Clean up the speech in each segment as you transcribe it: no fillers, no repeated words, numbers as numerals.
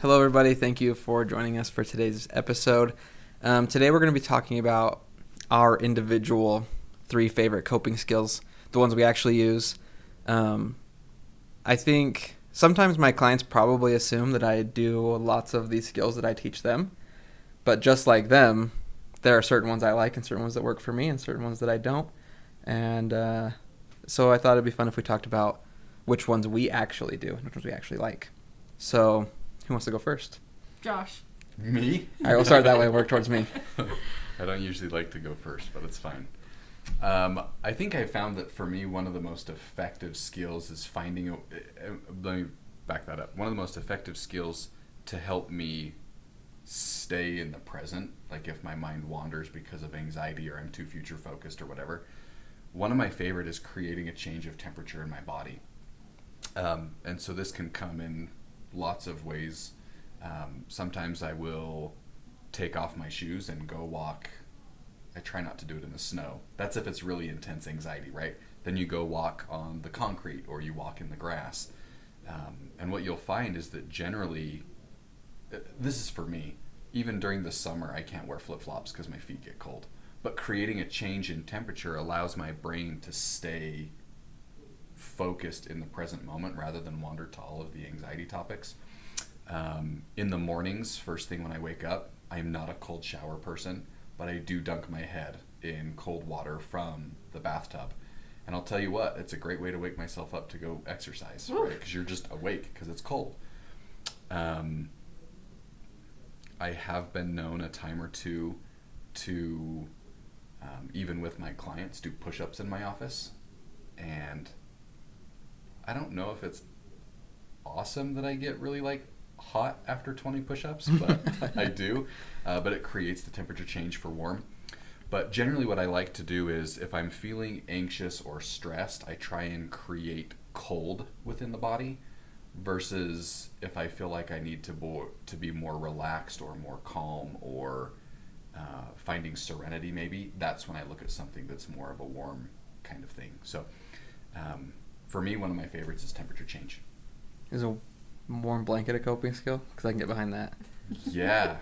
Hello, everybody. Thank you for joining us for today's episode. Today, we're going to be talking about our individual 3 favorite coping skills, the ones we actually use. I think sometimes my clients probably assume that I do lots of these skills that I teach them, but just like them, there are certain ones I like and certain ones that work for me and certain ones that I don't. And so I thought it'd be fun if we talked about which ones we actually do and which ones we actually like. So who wants to go first? Josh. Me? All right, we'll start that way and work towards me. I don't usually like to go first, but it's fine. I think I found that for me, one of the most effective skills is finding let me back that up. One of the most effective skills to help me stay in the present, like if my mind wanders because of anxiety or I'm too future focused or whatever, one of my favorite is creating a change of temperature in my body. And so this can come in lots of ways. Sometimes I will take off my shoes and go walk. I try not to do it in the snow. That's if it's really intense anxiety, right? Then you go walk on the concrete or you walk in the grass. And what you'll find is that generally, this is for me, even during the summer, I can't wear flip-flops because my feet get cold. But creating a change in temperature allows my brain to stay focused in the present moment rather than wander to all of the anxiety topics. In the mornings, first thing when I wake up, I'm not a cold shower person, but I do dunk my head in cold water from the bathtub. And I'll tell you what, it's a great way to wake myself up to go exercise, right? Because you're just awake because it's cold. I have been known a time or two to, even with my clients, do push-ups in my office. And I don't know if it's awesome that I get really hot after 20 push-ups, but I do. But it creates the temperature change for warm. But generally what I like to do is if I'm feeling anxious or stressed, I try and create cold within the body versus if I feel like I need to be more relaxed or more calm or finding serenity maybe, that's when I look at something that's more of a warm kind of thing. So for me, one of my favorites is temperature change. Is a warm blanket a coping skill? Because I can get behind that. Yeah,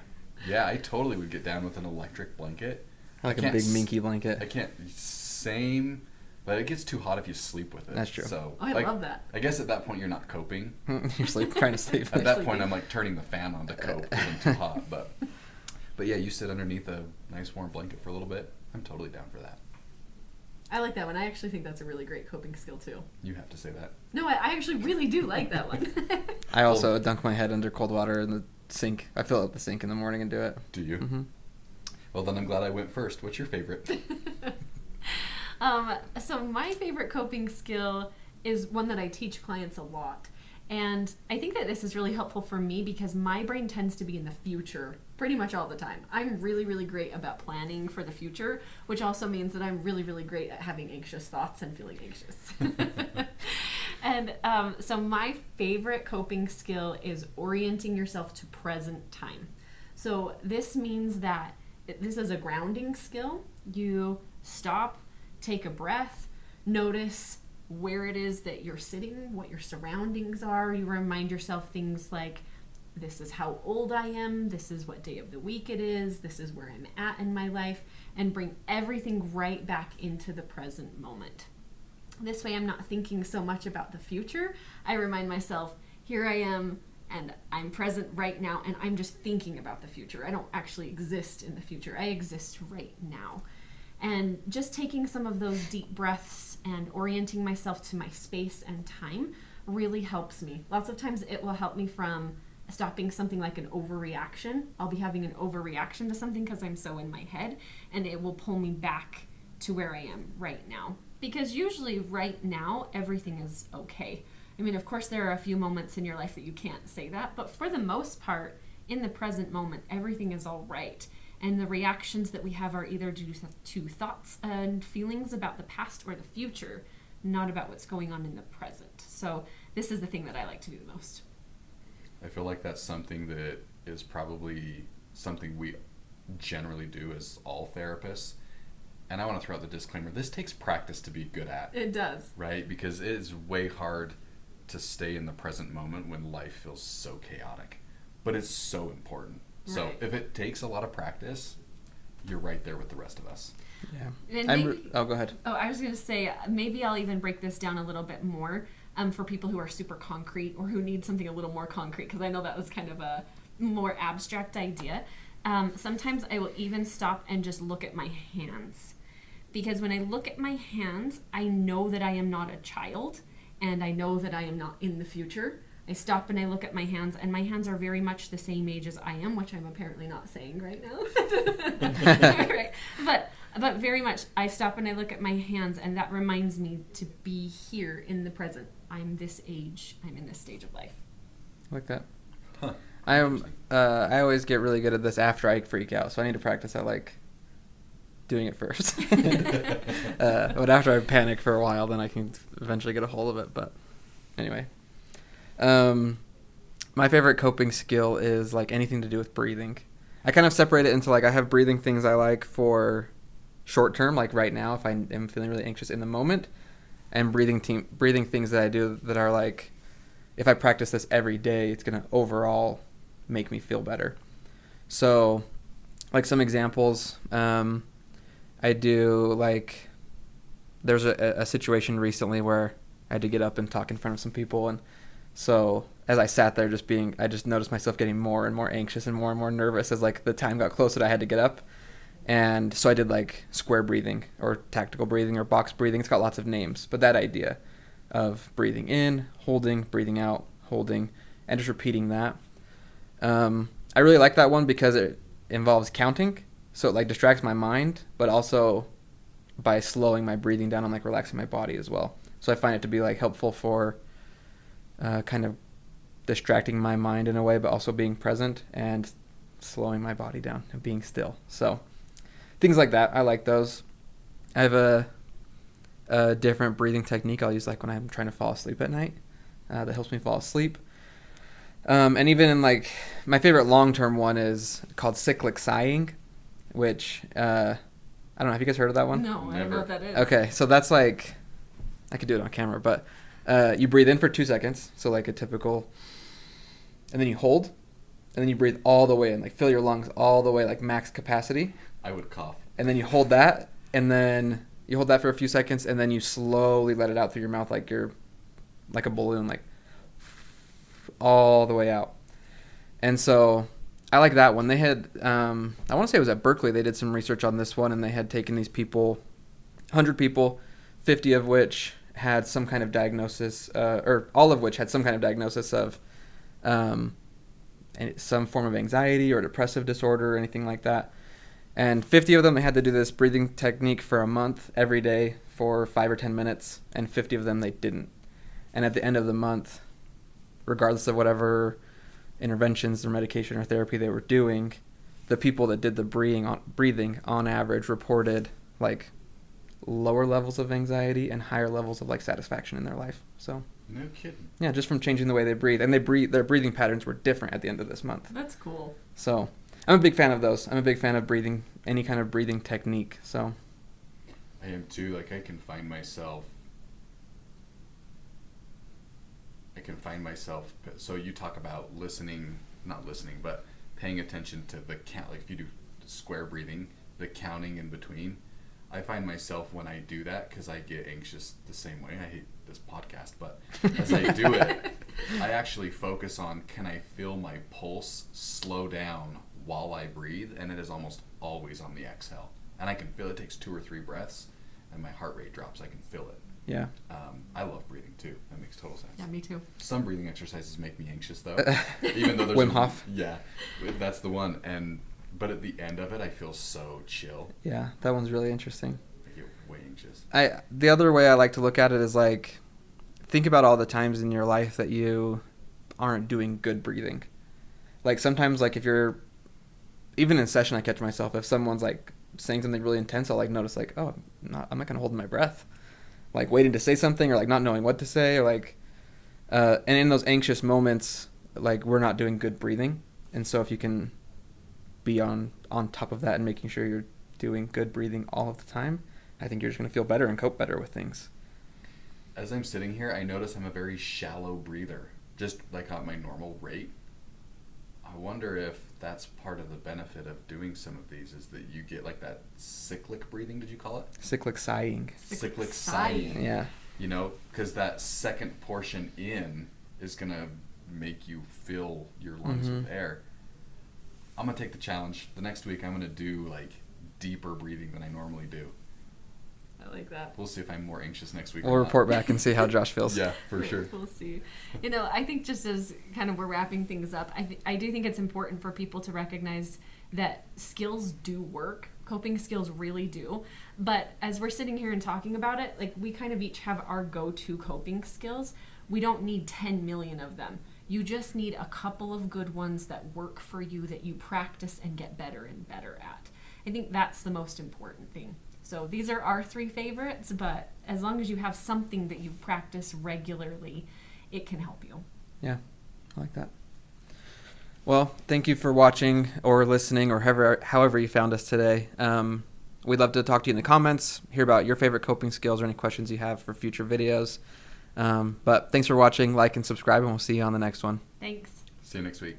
I totally would get down with an electric blanket. I like a big minky blanket. I can't, same, but it gets too hot if you sleep with it. That's true. So I love that. I guess at that point you're not coping. You're trying to sleep. At that point I'm turning the fan on to cope because I'm too hot. But yeah, you sit underneath a nice warm blanket for a little bit. I'm totally down for that. I like that one. I actually think that's a really great coping skill too. You have to say that. No, I actually really do like that one. I also dunk my head under cold water in the sink. I fill up the sink in the morning and do it. Do you? Mm-hmm. Well, then I'm glad I went first. What's your favorite? So my favorite coping skill is one that I teach clients a lot. And I think that this is really helpful for me because my brain tends to be in the future pretty much all the time. I'm really, really great about planning for the future, which also means that I'm really, really great at having anxious thoughts and feeling anxious. And so my favorite coping skill is orienting yourself to present time. So this means that this is a grounding skill. You stop, take a breath, notice where it is that you're sitting, what your surroundings are. You remind yourself things like, this is how old I am, this is what day of the week it is, this is where I'm at in my life, and bring everything right back into the present moment. This way I'm not thinking so much about the future. I remind myself, here I am, and I'm present right now, and I'm just thinking about the future. I don't actually exist in the future. I exist right now. And just taking some of those deep breaths and orienting myself to my space and time really helps me. Lots of times it will help me from stopping something like an overreaction. I'll be having an overreaction to something because I'm so in my head, and it will pull me back to where I am right now. Because usually right now, everything is okay. I mean, of course, there are a few moments in your life that you can't say that, but for the most part, in the present moment, everything is all right. And the reactions that we have are either due to thoughts and feelings about the past or the future, not about what's going on in the present. So this is the thing that I like to do the most. I feel like that's something that is probably something we generally do as all therapists. And I want to throw out the disclaimer, this takes practice to be good at. It does. Right? Because it is way hard to stay in the present moment when life feels so chaotic. but it's so important. So Right. if it takes a lot of practice, you're right there with the rest of us. Yeah. And Go ahead. I was going to say, maybe I'll even break this down a little bit more for people who are super concrete or who need something a little more concrete, because I know that was kind of a more abstract idea. Sometimes I will even stop and just look at my hands. Because when I look at my hands, I know that I am not a child, and I know that I am not in the future. I stop and I look at my hands, and my hands are very much the same age as I am, which I'm apparently not saying right now. Right. But very much, I stop and I look at my hands, and that reminds me to be here in the present. I'm this age. I'm in this stage of life. Like that. Huh. I always get really good at this after I freak out, so I need to practice at like doing it first. But after I panic for a while, then I can eventually get a hold of it. But anyway, my favorite coping skill is like anything to do with breathing. I kind of separate it into like I have breathing things I like for short term, like right now if I am feeling really anxious in the moment, and breathing things that I do that are like if I practice this every day, it's gonna overall make me feel better. So, like some examples, I do like there's a situation recently where I had to get up and talk in front of some people, and so as I sat there I just noticed myself getting more and more anxious and more nervous as like the time got closer that I had to get up. And so I did like square breathing or tactical breathing or box breathing. It's got lots of names, but that idea of breathing in, holding, breathing out, holding, and just repeating that. I really like that one because it involves counting, so it like distracts my mind, but also by slowing my breathing down, I'm like relaxing my body as well. So I find it to be like helpful for kind of distracting my mind in a way, but also being present and slowing my body down and being still. So things like that, I like those. I have a different breathing technique I'll use like when I'm trying to fall asleep at night that helps me fall asleep. And even in like my favorite long-term one is called cyclic sighing, which I don't know. Have you guys heard of that one? No, I don't know what that is. Okay, so that's like I could do it on camera, but you breathe in for 2 seconds, so like a typical, and then you hold, and then you breathe all the way in, like fill your lungs all the way, like max capacity. I would cough. And then you hold that, and then you hold that for a few seconds, and then you slowly let it out through your mouth like you're like a balloon, like all the way out. And so I like that one. They had, I want to say it was at Berkeley, they did some research on this one, and they had taken these people, 100 people, 50 of which had some kind of diagnosis, or all of which had some kind of diagnosis of some form of anxiety or depressive disorder or anything like that. And 50 of them, they had to do this breathing technique for a month every day for 5 or 10 minutes, and 50 of them they didn't. And at the end of the month, regardless of whatever interventions or medication or therapy they were doing, the people that did the breathing on average reported like lower levels of anxiety and higher levels of like satisfaction in their life. So No kidding. yeah, just from changing the way they breathe, and their breathing patterns were different at the end of this month. That's cool. So I'm a big fan of those. I'm a big fan of breathing, any kind of breathing technique. So I am too. Like I can find myself. So you talk about not listening, but paying attention to the count. Like if you do square breathing, the counting in between. I find myself when I do that, because I get anxious the same way. I hate this podcast, but as I do it, I actually focus on, can I feel my pulse slow down while I breathe? And it is almost always on the exhale. And I can feel it takes 2 or 3 breaths, and my heart rate drops. I can feel it. yeah. I love breathing too. That makes total sense. Yeah, me too. Some breathing exercises make me anxious though, even though there's Wim Hof. Yeah, that's the one. But at the end of it, I feel so chill. Yeah, that one's really interesting. I get way anxious. The other way I like to look at it is like, think about all the times in your life that you aren't doing good breathing. Like sometimes, like if you're, even in session, I catch myself, if someone's like saying something really intense, I'll like notice like, oh, I'm not gonna hold my breath, like waiting to say something or like not knowing what to say, or like, and in those anxious moments, like we're not doing good breathing. And so if you can be on top of that and making sure you're doing good breathing all of the time, I think you're just going to feel better and cope better with things. As I'm sitting here, I notice I'm a very shallow breather, just like at my normal rate. I wonder if that's part of the benefit of doing some of these is that you get like that cyclic breathing. Did you call it? Cyclic sighing. Cyclic sighing. Yeah. You know, because that second portion in is going to make you fill your lungs with air. I'm going to take the challenge. The next week, I'm going to do like deeper breathing than I normally do. I like that. We'll see if I'm more anxious next week. We'll report back and see how Josh feels. Yeah, for sure. We'll see. You know, I think just as kind of we're wrapping things up, I do think it's important for people to recognize that skills do work. Coping skills really do. But as we're sitting here and talking about it, like we kind of each have our go-to coping skills. We don't need 10 million of them. You just need a couple of good ones that work for you, that you practice and get better and better at. I think that's the most important thing. So these are our 3 favorites, but as long as you have something that you practice regularly, it can help you. Yeah, I like that. Well, thank you for watching or listening or however you found us today. We'd love to talk to you in the comments, hear about your favorite coping skills or any questions you have for future videos. But thanks for watching, like and subscribe, and we'll see you on the next one. Thanks. See you next week.